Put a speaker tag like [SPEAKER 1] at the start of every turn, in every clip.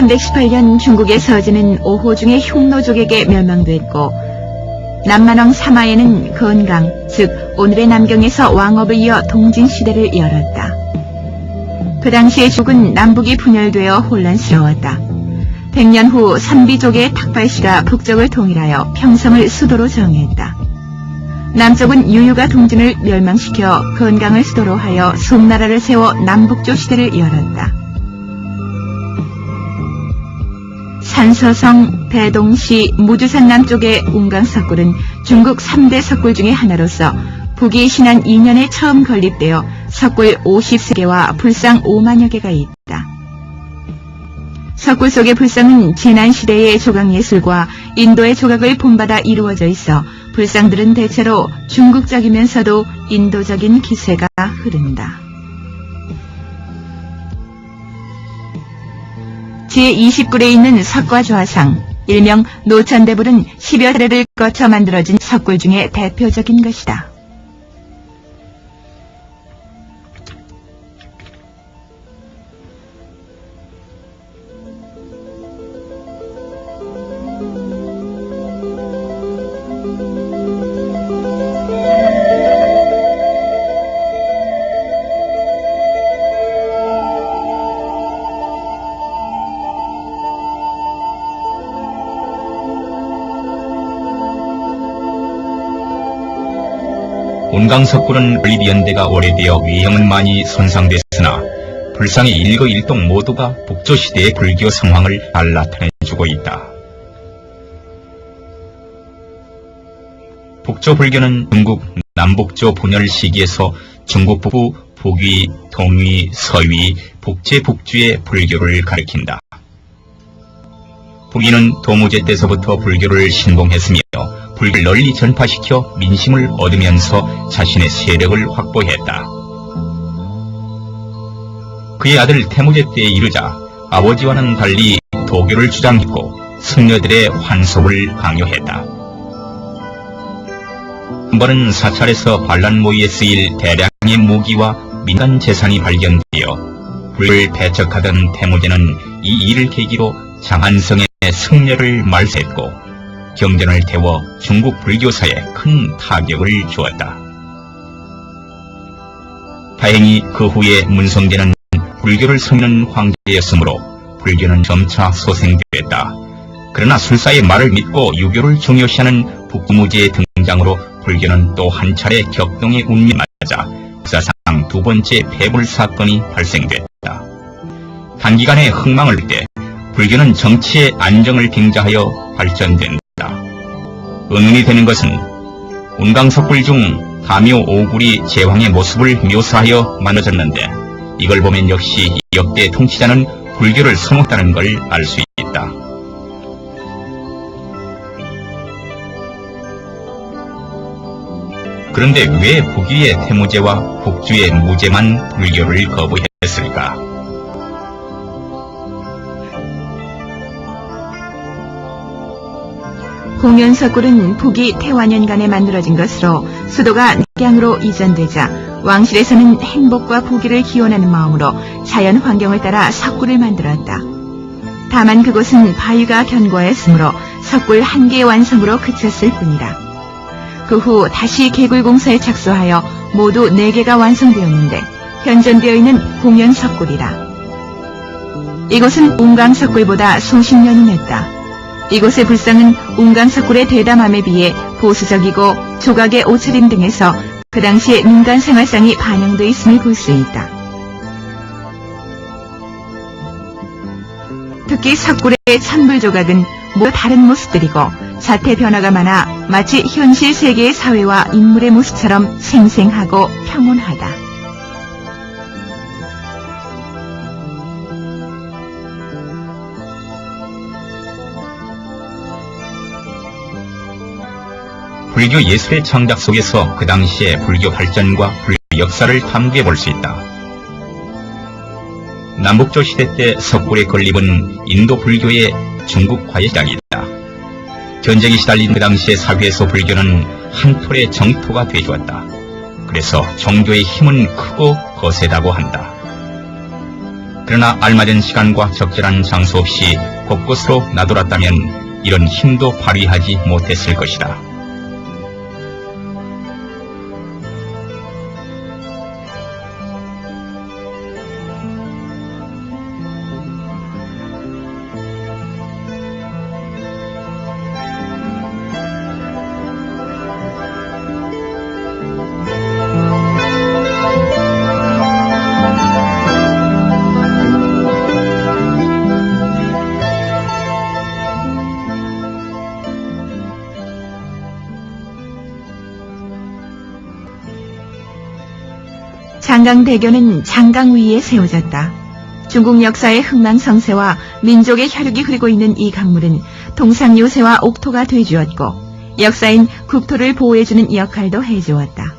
[SPEAKER 1] 1318년 중국의 서진은 오호중의 흉노족에게 멸망됐고 남만왕 사마에는 건강, 즉 오늘의 남경에서 왕업을 이어 동진시대를 열었다. 그 당시의 중국은 남북이 분열되어 혼란스러웠다. 100년 후 삼비족의 탁발씨가 북쪽을 통일하여 평성을 수도로 정했다. 남쪽은 유유가 동진을 멸망시켜 건강을 수도로 하여 송나라를 세워 남북조 시대를 열었다. 산서성, 대동시, 무주산 남쪽의 운강석굴은 중국 3대 석굴 중의 하나로서 북이 신안 2년에 처음 건립되어 석굴 50세개와 불상 5만여 개가 있다. 석굴 속의 불상은 진안시대의 조각예술과 인도의 조각을 본받아 이루어져 있어 불상들은 대체로 중국적이면서도 인도적인 기세가 흐른다. 제20굴에 있는 석과좌상, 일명 노천대불은 10여 세대를 거쳐 만들어진 석굴 중에 대표적인 것이다.
[SPEAKER 2] 운강석굴은 건립연대가 오래되어 외형은 많이 손상됐으나 불상의 일거일동 모두가 북조시대의 불교 상황을 잘 나타내주고 있다. 북조 불교는 중국 남북조 분열 시기에서 중국 북부, 북위, 동위, 서위, 북제, 북주의 불교를 가리킨다. 북위는 도무제 때서부터 불교를 신봉했으며 불교를 널리 전파시켜 민심을 얻으면서 자신의 세력을 확보했다. 그의 아들 태무제 때에 이르자 아버지와는 달리 도교를 주장했고 승려들의 환속을 강요했다. 한 번은 사찰에서 반란모의에 쓰일 대량의 무기와 민간 재산이 발견되어 불교를 배척하던 태무제는 이 일을 계기로 장안성의 승려를 말소했고 경전을 태워 중국 불교사에 큰 타격을 주었다. 다행히 그 후에 문성계는 불교를 섬기는 황제였으므로 불교는 점차 소생됐다. 그러나 술사의 말을 믿고 유교를 중요시하는 북무제의 등장으로 불교는 또 한 차례 격동의 운명에 맞아 역사상 두 번째 폐불 사건이 발생됐다. 단기간에 흥망을 때 불교는 정치의 안정을 빙자하여 발전된다. 의문이 되는 것은 운강석굴 중 가묘 오굴이 제왕의 모습을 묘사하여 만들어졌는데 이걸 보면 역시 역대 통치자는 불교를 선호했다는 걸 알 수 있다. 그런데 왜 북위의 태무제와 북주의 무제만 불교를 거부했을까?
[SPEAKER 1] 공연석굴은 북위 태완년간에 만들어진 것으로 수도가 낙양으로 이전되자 왕실에서는 행복과 부귀를 기원하는 마음으로 자연 환경을 따라 석굴을 만들었다. 다만 그곳은 바위가 견고했으므로 석굴 한 개의 완성으로 그쳤을 뿐이다. 그 후 다시 개굴공사에 착수하여 모두 4개가 완성되었는데 현존되어 있는 공연석굴이다. 이곳은 운강석굴보다 수십 년이 냈다. 이곳의 불상은 운강석굴의 대담함에 비해 보수적이고 조각의 옷차림 등에서 그 당시의 민간 생활상이 반영되어 있음을 볼 수 있다. 특히 석굴의 천불조각은 모두 다른 모습들이고 자태 변화가 많아 마치 현실 세계의 사회와 인물의 모습처럼 생생하고 평온하다.
[SPEAKER 2] 불교 예술의 창작 속에서 그 당시의 불교 발전과 불교 역사를 탐구해 볼 수 있다. 남북조 시대 때 석굴의 건립은 인도 불교의 중국화의 시작이다. 전쟁이 시달린 그 당시의 사회에서 불교는 한 톨의 정토가 되어주었다. 그래서 종교의 힘은 크고 거세다고 한다. 그러나 알맞은 시간과 적절한 장소 없이 곳곳으로 나돌았다면 이런 힘도 발휘하지 못했을 것이다.
[SPEAKER 1] 장강대교는 장강 위에 세워졌다. 중국 역사의 흥망성쇠와 민족의 혈육이 흐르고 있는 이 강물은 통상요새와 옥토가 되주었고 역사인 국토를 보호해주는 역할도 해주었다.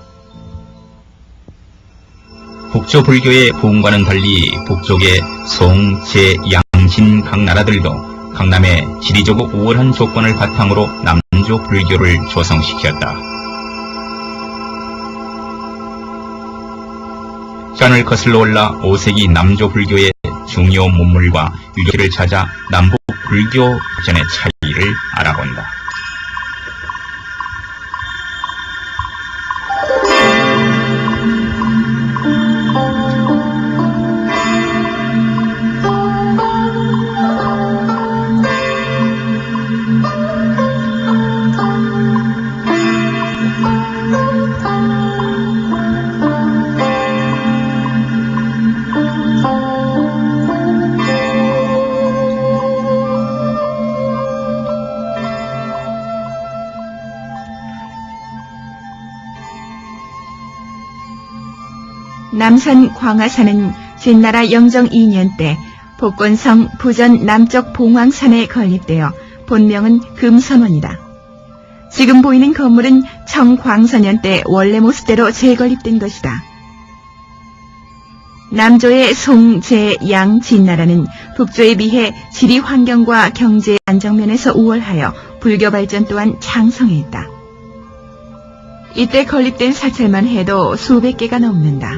[SPEAKER 2] 북조 불교의 부흥과는 달리 북쪽의 송, 제, 양, 진 각 나라들도 강남의 지리적으로 우월한 조건을 바탕으로 남조 불교를 조성시켰다. 시간을 거슬러 올라 5세기 남조 불교의 중요 문물과 유적지를 찾아 남북 불교 전의 차이를 알아본다.
[SPEAKER 1] 남산 광화산은 진나라 영정 2년 때 복건성 부전 남쪽 봉황산에 건립되어 본명은 금선원이다. 지금 보이는 건물은 청광선년 때 원래 모습대로 재건립된 것이다. 남조의 송, 제, 양, 진나라는 북조에 비해 지리 환경과 경제 안정면에서 우월하여 불교 발전 또한 창성했다. 이때 건립된 사찰만 해도 수백 개가 넘는다.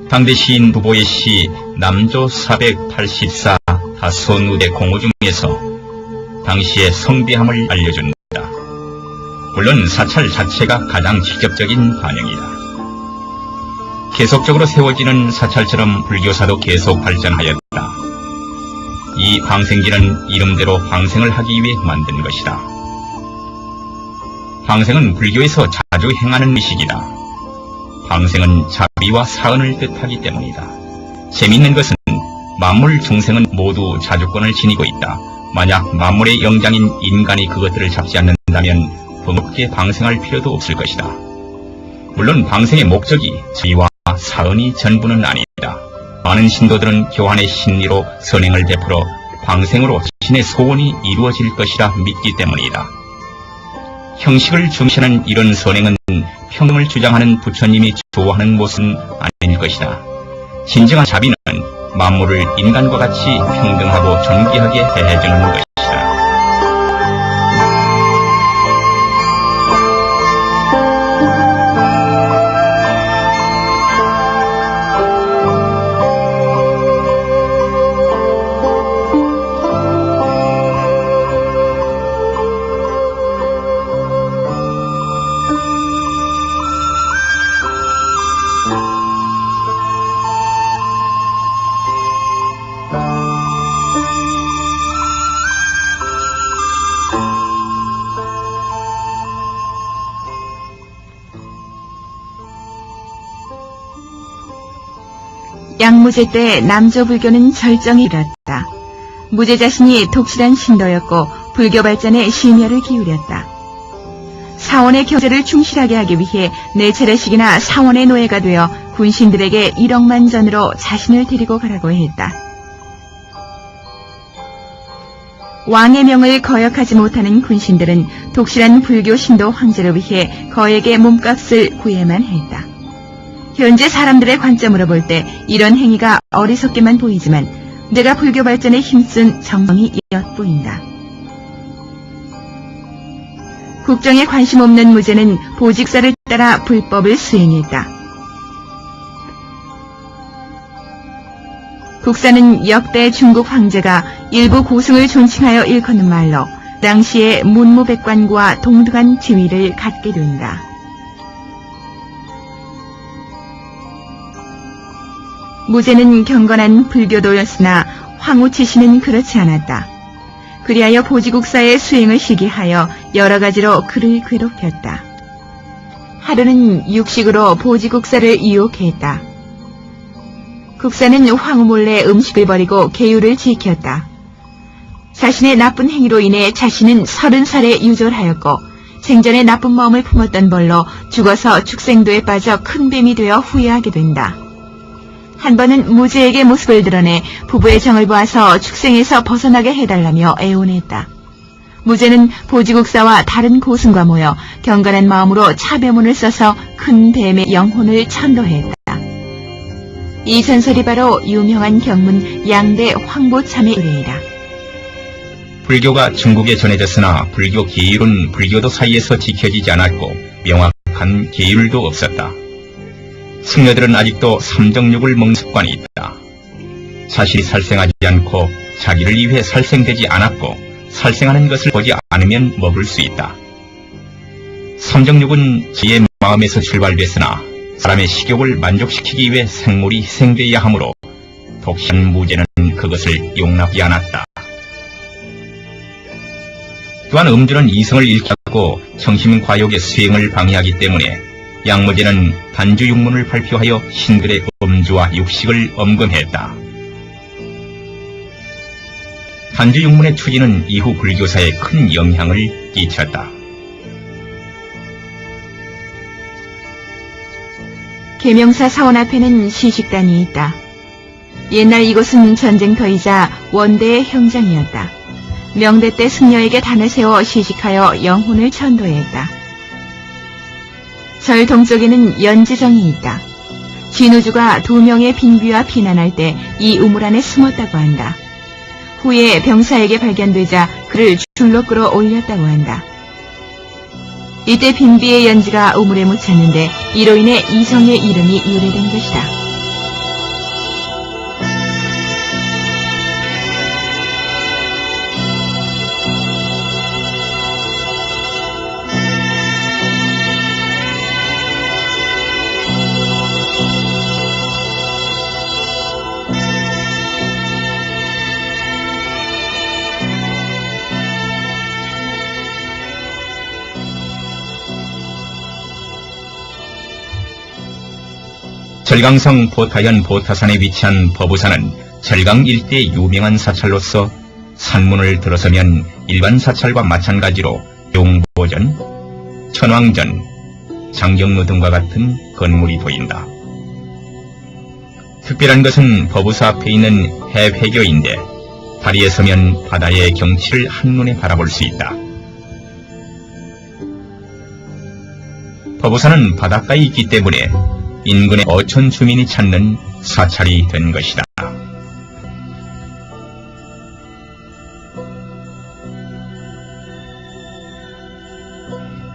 [SPEAKER 2] 당대 시인 부보의 시 남조 484 다소누대 공호 중에서 당시의 성비함을 알려준다. 물론 사찰 자체가 가장 직접적인 반영이다. 계속적으로 세워지는 사찰처럼 불교사도 계속 발전하였다. 이 방생지는 이름대로 방생을 하기 위해 만든 것이다. 방생은 불교에서 자주 행하는 의식이다. 방생은 자비와 사은을 뜻하기 때문이다. 재미있는 것은 만물 중생은 모두 자주권을 지니고 있다. 만약 만물의 영장인 인간이 그것들을 잡지 않는다면 번거롭게 방생할 필요도 없을 것이다. 물론 방생의 목적이 자비와 사은이 전부는 아니다. 많은 신도들은 교환의 신리로 선행을 베풀어 방생으로 자신의 소원이 이루어질 것이라 믿기 때문이다. 형식을 중시하는 이런 선행은 평등을 주장하는 부처님이 좋아하는 모습은 아닐 것이다. 진정한 자비는 만물을 인간과 같이 평등하고 존귀하게 대해주는 것이다.
[SPEAKER 1] 양무제 때 남조 불교는 절정에 이르렀다. 무제 자신이 독실한 신도였고 불교 발전에 심혈을 기울였다. 사원의 경제를 충실하게 하기 위해 네 차례씩이나 사원의 노예가 되어 군신들에게 1억만 전으로 자신을 데리고 가라고 했다. 왕의 명을 거역하지 못하는 군신들은 독실한 불교 신도 황제를 위해 거액의 몸값을 구해만 했다. 현재 사람들의 관점으로 볼 때 이런 행위가 어리석게만 보이지만 내가 불교 발전에 힘쓴 정성이 엿보인다. 국정에 관심 없는 무제는 보직사를 따라 불법을 수행했다. 국사는 역대 중국 황제가 일부 고승을 존칭하여 일컫는 말로 당시의 문무백관과 동등한 지위를 갖게 된다. 무제는 경건한 불교도였으나 황우치씨는 그렇지 않았다. 그리하여 보지국사의 수행을 시기하여 여러 가지로 그를 괴롭혔다. 하루는 육식으로 보지국사를 유혹했다. 국사는 황후 몰래 음식을 버리고 계율을 지켰다. 자신의 나쁜 행위로 인해 자신은 30살에 유졸하였고 생전에 나쁜 마음을 품었던 벌로 죽어서 축생도에 빠져 큰 뱀이 되어 후회하게 된다. 한 번은 무제에게 모습을 드러내 부부의 정을 보아서 축생에서 벗어나게 해달라며 애원했다. 무제는 보지국사와 다른 고승과 모여 경건한 마음으로 차배문을 써서 큰 뱀의 영혼을 천도했다. 이 전설이 바로 유명한 경문 양대 황보참의 의뢰이다.
[SPEAKER 2] 불교가 중국에 전해졌으나 불교 계율은 불교도 사이에서 지켜지지 않았고 명확한 계율도 없었다. 승려들은 아직도 삼정육을 먹는 습관이 있다. 자신이 살생하지 않고 자기를 위해 살생되지 않았고 살생하는 것을 보지 않으면 먹을 수 있다. 삼정육은 지의 마음에서 출발됐으나 사람의 식욕을 만족시키기 위해 생물이 희생되어야 하므로 독시한 무제는 그것을 용납하지 않았다. 또한 음주는 이성을 잃게 하고 정신과욕의 수행을 방해하기 때문에 양무제는 단주육문을 발표하여 신들의 음주와 육식을 엄금했다. 단주육문의 추진은 이후 불교사에 큰 영향을 끼쳤다.
[SPEAKER 1] 계명사 사원 앞에는 시식단이 있다. 옛날 이곳은 전쟁터이자 원대의 형장이었다. 명대 때 승려에게 단을 세워 시식하여 영혼을 천도했다. 절 동쪽에는 연지정이 있다. 진우주가 2명의 빙비와 피난할 때 이 우물 안에 숨었다고 한다. 후에 병사에게 발견되자 그를 줄로 끌어 올렸다고 한다. 이때 빙비의 연지가 우물에 묻혔는데 이로 인해 이 정의 이름이 유래된 것이다.
[SPEAKER 2] 절강성 보타현 보타산에 위치한 법우산은 절강 일대의 유명한 사찰로서 산문을 들어서면 일반 사찰과 마찬가지로 용보전, 천왕전, 장경루 등과 같은 건물이 보인다. 특별한 것은 법우사 앞에 있는 해회교인데 다리에 서면 바다의 경치를 한눈에 바라볼 수 있다. 법우산은 바닷가에 있기 때문에 인근의 어촌 주민이 찾는 사찰이 된 것이다.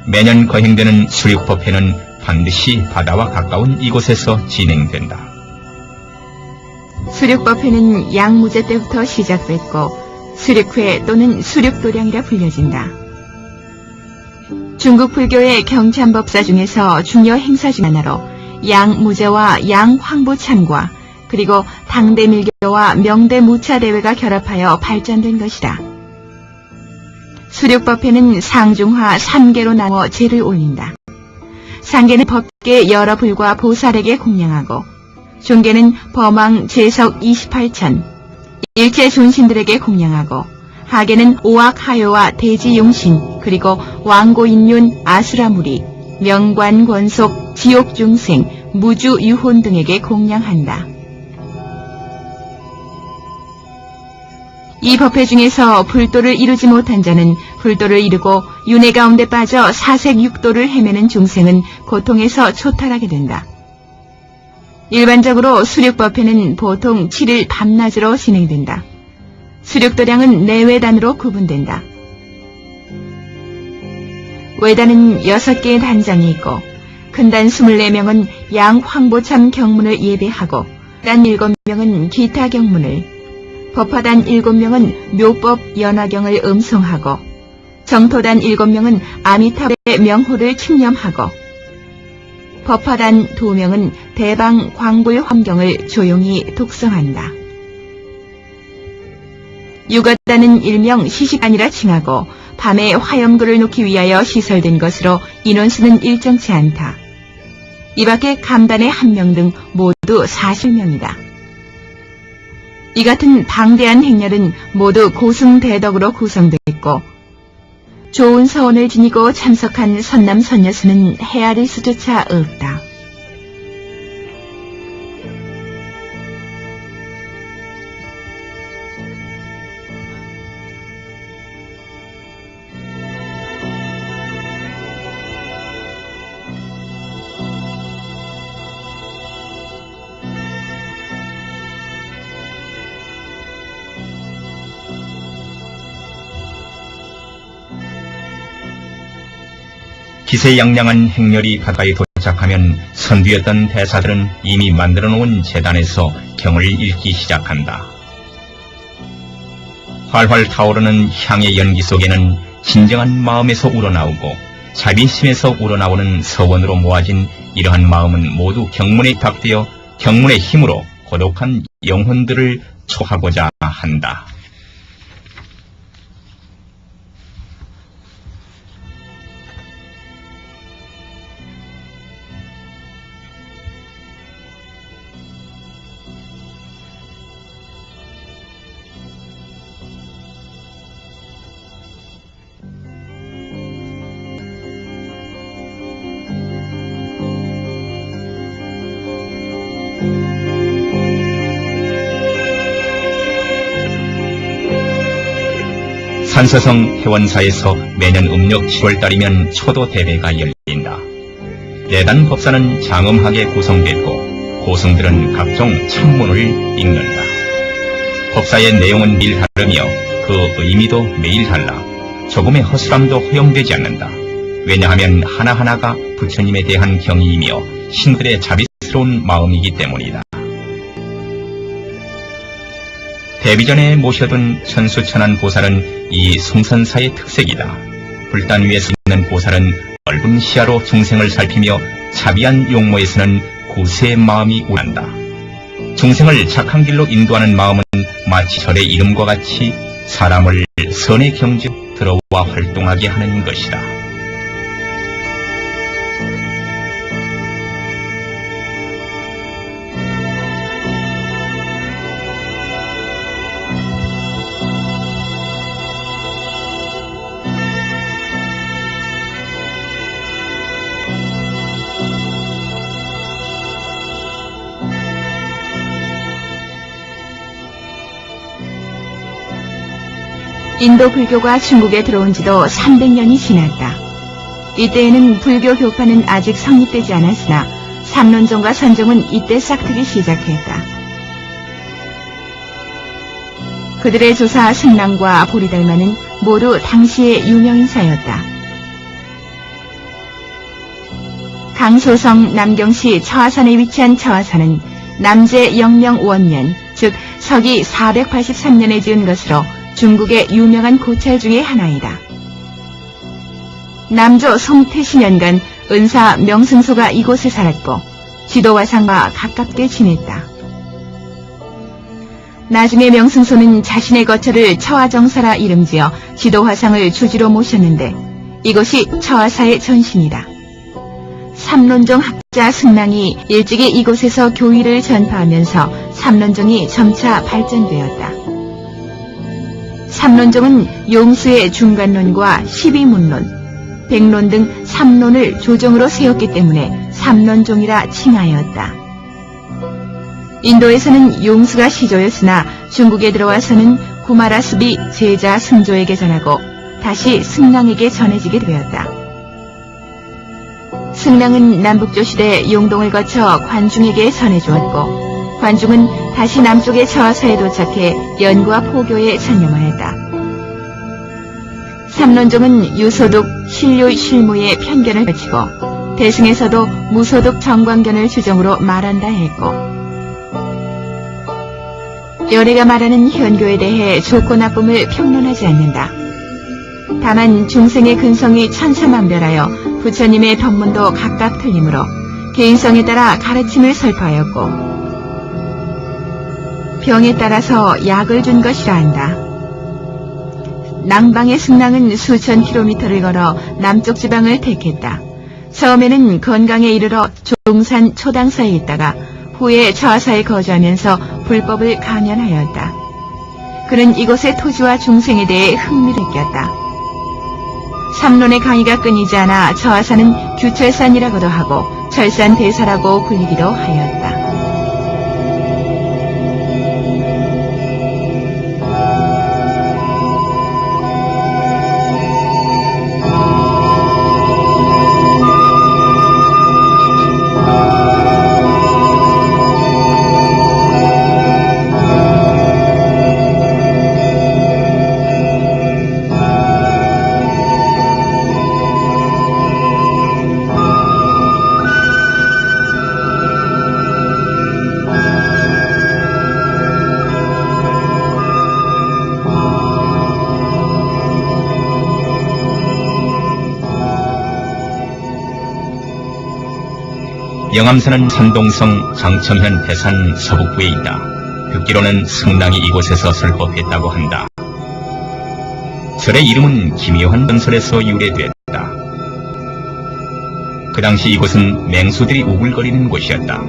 [SPEAKER 2] 매년 거행되는 수륙법회는 반드시 바다와 가까운 이곳에서 진행된다.
[SPEAKER 1] 수륙법회는 양무제 때부터 시작됐고 수륙회 또는 수륙도량이라 불려진다. 중국 불교의 경찬법사 중에서 중요 행사 중 하나로 양무제와 양황보참과 그리고 당대밀교와 명대무차대회가 결합하여 발전된 것이다. 수륙법회는 상중하 3계로 나누어 제를 올린다. 상계는 법계 여러 불과 보살에게 공양하고 존계는 범왕 제석 28천, 일체 존신들에게 공양하고 하계는 오악하요와 대지용신 그리고 왕고인륜 아수라무리, 명관 권속, 지옥중생, 무주 유혼 등에게 공양한다. 이 법회 중에서 불도를 이루지 못한 자는 불도를 이루고 윤회 가운데 빠져 사색 육도를 헤매는 중생은 고통에서 초탈하게 된다. 일반적으로 수륙법회는 보통 7일 밤낮으로 진행된다. 수륙도량은 내외단으로 구분된다. 외단은 6개의 단장이 있고 큰단 24명은 양황보참 경문을 예배하고 단 7명은 기타 경문을, 법화단 7명은 묘법 연화경을 음송하고, 정토단 7명은 아미타불의 명호를 칙념하고, 법화단 2명은 대방 광불 화경을 조용히 독성한다. 유가단은 일명 시식단이라 칭하고 밤에 화염구를 놓기 위하여 시설된 것으로 인원수는 일정치 않다. 이 밖에 감단의 1명 등 모두 40명이다. 이 같은 방대한 행렬은 모두 고승대덕으로 구성되어 있고 좋은 서원을 지니고 참석한 선남 선녀수는 헤아릴 수조차 없다.
[SPEAKER 2] 기세양양한 행렬이 바다에 도착하면 선두였던 대사들은 이미 만들어 놓은 제단에서 경을 읽기 시작한다. 활활 타오르는 향의 연기 속에는 진정한 마음에서 우러나오고 자비심에서 우러나오는 서원으로 모아진 이러한 마음은 모두 경문에 답되어 경문의 힘으로 고독한 영혼들을 초하고자 한다. 산서성 회원사에서 매년 음력 7월달이면 초도 대회가 열린다. 예단 법사는 장엄하게 구성됐고 고승들은 각종 찬문을 읽는다. 법사의 내용은 매일 다르며 그 의미도 매일 달라 조금의 허술함도 허용되지 않는다. 왜냐하면 하나하나가 부처님에 대한 경의이며 신들의 자비스러운 마음이기 때문이다. 데뷔 전에 모셔둔 천수천한 보살은 이 성선사의 특색이다. 불단 위에 서 있는 보살은 넓은 시야로 중생을 살피며 자비한 용모에서는 구세의 마음이 우러난다. 중생을 착한 길로 인도하는 마음은 마치 절의 이름과 같이 사람을 선의 경지로 들어와 활동하게 하는 것이다.
[SPEAKER 1] 인도 불교가 중국에 들어온 지도 300년이 지났다. 이때에는 불교 교파는 아직 성립되지 않았으나 삼론종과 선종은 이때 싹트기 시작했다. 그들의 조사 승랑과 보리달마는 모두 당시의 유명인사였다. 강소성 남경시 처하산에 위치한 처하산은 남제 영명 원년, 즉 서기 483년에 지은 것으로 중국의 유명한 고찰 중의 하나이다. 남조 송태신년간 은사 명승소가 이곳에 살았고 지도화상과 가깝게 지냈다. 나중에 명승소는 자신의 거처를 처화정사라 이름지어 지도화상을 주지로 모셨는데 이곳이 처화사의 전신이다. 삼론종 학자 승랑이 일찍이 이곳에서 교의를 전파하면서 삼론종이 점차 발전되었다. 삼론종은 용수의 중간론과 십이문론, 백론 등 삼론을 조정으로 세웠기 때문에 삼론종이라 칭하였다. 인도에서는 용수가 시조였으나 중국에 들어와서는 구마라습이 제자 승조에게 전하고 다시 승랑에게 전해지게 되었다. 승랑은 남북조 시대 용동을 거쳐 관중에게 전해주었고 관중은 다시 남쪽의 처하사에 도착해 연구와 포교에 전념하였다. 삼론종은 유소득, 신료, 실무의 편견을 거치고 대승에서도 무소득 정광견을 주정으로 말한다 했고 열애가 말하는 현교에 대해 좋고 나쁨을 평론하지 않는다. 다만 중생의 근성이 천차만별하여 부처님의 법문도 각각 틀리므로 개인성에 따라 가르침을 설파하였고 병에 따라서 약을 준 것이라 한다. 남방의 승랑은 수천 킬로미터를 걸어 남쪽 지방을 택했다. 처음에는 건강에 이르러 종산 초당사에 있다가 후에 저하사에 거주하면서 불법을 강연하였다. 그는 이곳의 토지와 중생에 대해 흥미를 느꼈다. 삼론의 강의가 끊이지 않아 저하사는 규철산이라고도 하고 철산대사라고 불리기도 하였다.
[SPEAKER 2] 영암산은 산동성 장청현 대산 서북부에 있다. 듣기로는 승랑이 이곳에서 설법했다고 한다. 절의 이름은 기묘한 전설에서 유래됐다. 그 당시 이곳은 맹수들이 우글거리는 곳이었다.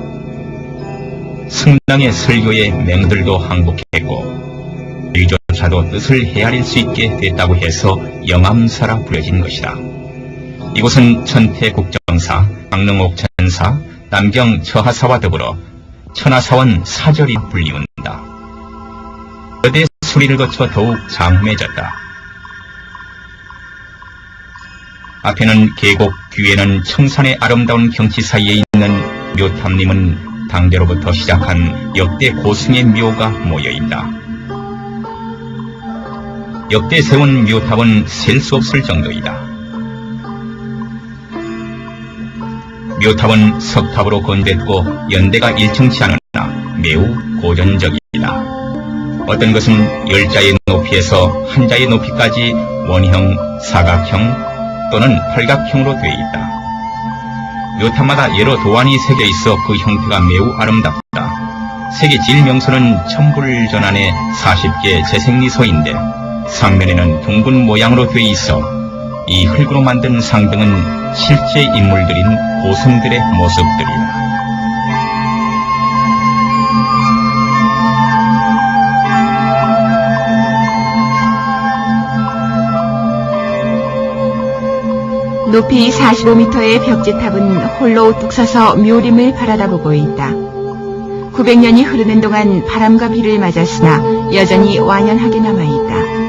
[SPEAKER 2] 승랑의 설교에 맹들도 항복했고 의조차도 뜻을 헤아릴 수 있게 됐다고 해서 영암사라 부려진 것이다. 이곳은 천태국정사, 강릉옥천사, 남경 처하사와 더불어 천하사원 사절이 불리운다. 여대 수리를 거쳐 더욱 장엄해졌다. 앞에는 계곡, 뒤에는 청산의 아름다운 경치 사이에 있는 묘탑림은 당대로부터 시작한 역대 고승의 묘가 모여있다. 역대 세운 묘탑은 셀 수 없을 정도이다. 묘탑은 석탑으로 건됐고 연대가 일정치 않으나 매우 고전적이다. 어떤 것은 10자의 높이에서 한자의 높이까지 원형, 사각형 또는 팔각형으로 되어 있다. 묘탑마다 여러 도안이 새겨 있어 그 형태가 매우 아름답다. 세계 제일명소는 천불전안의 40개 재생리소인데 상면에는 둥근 모양으로 되어 있어 이 흙으로 만든 상등은 실제 인물들인 고승들의 모습들이다.
[SPEAKER 1] 높이 45m의 벽지탑은 홀로 우뚝 서서 묘림을 바라다보고 있다. 900년이 흐르는 동안 바람과 비를 맞았으나 여전히 완연하게 남아있다.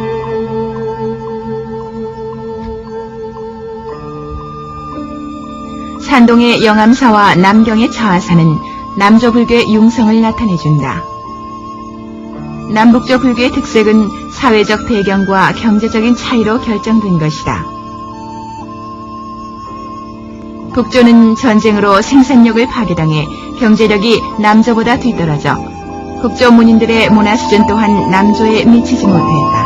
[SPEAKER 1] 산동의 영암사와 남경의 처하사는 남조 불교의 융성을 나타내준다. 남북조 불교의 특색은 사회적 배경과 경제적인 차이로 결정된 것이다. 북조는 전쟁으로 생산력을 파괴당해 경제력이 남조보다 뒤떨어져 북조 문인들의 문화 수준 또한 남조에 미치지 못했다.